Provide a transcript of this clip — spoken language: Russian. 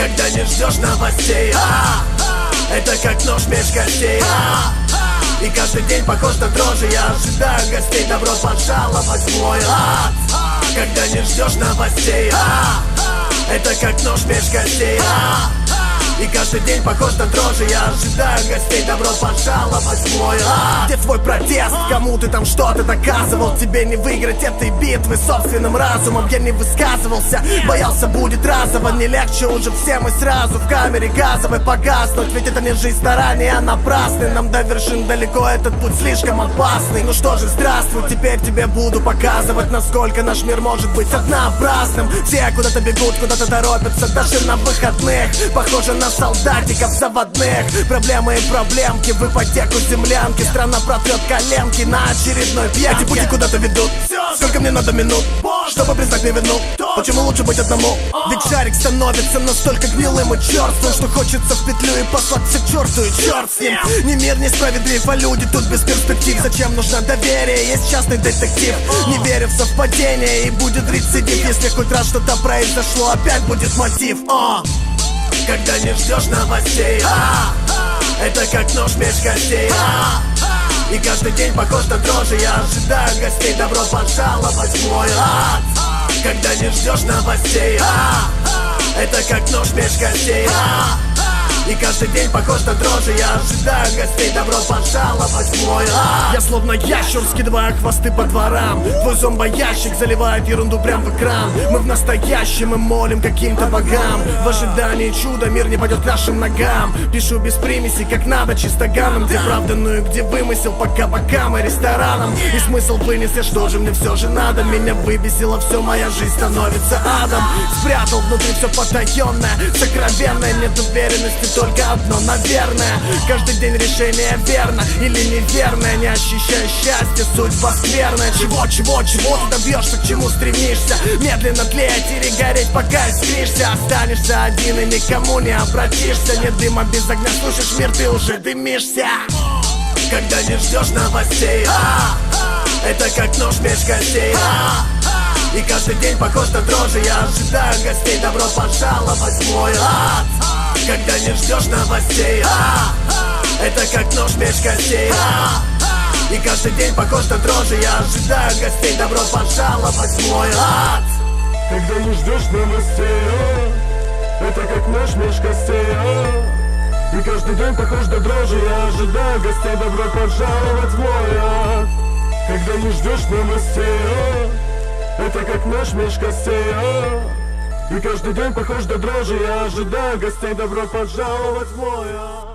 когда не ждешь новостей. Это как нож меж костей. И каждый день похож на дрожжи. Я ожидаю гостей, добро пожаловать в мой ад. Когда не ждешь новостей. Это как нож меж костей. И каждый день похож на дрожжи. Я ожидаю гостей, добро пожаловать в мой ад. Где твой протест? Кому ты там что-то доказывал? Тебе не выиграть этой битвы собственным разумом. Я не высказывался, боялся будет разово. Не легче уже всем и сразу в камере газовой погаснуть. Ведь это не жизнь старания, а напрасный. Нам до вершин далеко, этот путь слишком опасный. Ну что же, здравствуй, теперь тебе буду показывать, насколько наш мир может быть однообразным. Все куда-то бегут, куда-то торопятся, даже на выходных. Похоже на солдатиков заводных. Проблемы и проблемки в ипотеку землянки. Страна протрет коленки на очередной пьянке. Эти пути куда-то ведут. Сколько мне надо минут, чтобы признать мне вину? Почему лучше быть одному? Ведь шарик становится настолько гнилым и черствым, что хочется в петлю и послать все к черту, и черт с ним. Ни мир несправедлив, а люди тут без перспектив. Зачем нужно доверие? Есть частный детектив. Не верю в совпадение, и будет рецидив. Если хоть раз что-то произошло, опять будет мотив. Когда не ждешь новостей. Это как нож меж костей. И каждый день похож на дрожжи. Я ожидаю гостей, добро пожаловать в мой ад. Когда не ждешь новостей. Это как нож меж костей. И каждый день похож на дрожжи. Я ожидаю гостей, добро пожаловать в мой ад. Я словно ящер, скидываю хвосты по дворам. Твой зомбоящик заливает ерунду прям в экран. Мы в настоящем и молим каким-то богам. В ожидании чуда мир не пойдет к нашим ногам. Пишу без примесей, как надо, чистоганом. Где правда, ну и где вымысел, по кабакам и ресторанам. И смысл вынес, что же мне все же надо. Меня выбесило все, моя жизнь становится адом. Спрятал внутри все потаенное, сокровенное. Нет уверенности, только одно, наверное. Каждый день решение верно или неверное. Не ощущая счастья, судьба скверная. Чего ты добьешься, к чему стремишься? Медленно тлеять или гореть, пока искришься. Останешься один и никому не обратишься. Нет дыма без огня, слушаешь мир, ты уже дымишься. Когда не ждешь новостей. Это как нож меж костей. И каждый день похож на дрожжи. Я ожидаю гостей, добро пожаловать в мой ад. Когда не ждешь новостей. Это как нож меж костей. И каждый день похож на дрожжи. Я ожидаю гостей, добро пожаловать в мой ад. Когда не ждешь новостей. Это как нож меж костей. И каждый день похож на дрожжи. Я ожидаю гостей, добро пожаловать в мой ад. Когда не ждешь новостей. Это как нож меж костей. И каждый день похож на дрожжи. Я ожидаю гостей, добро пожаловать в мой ад.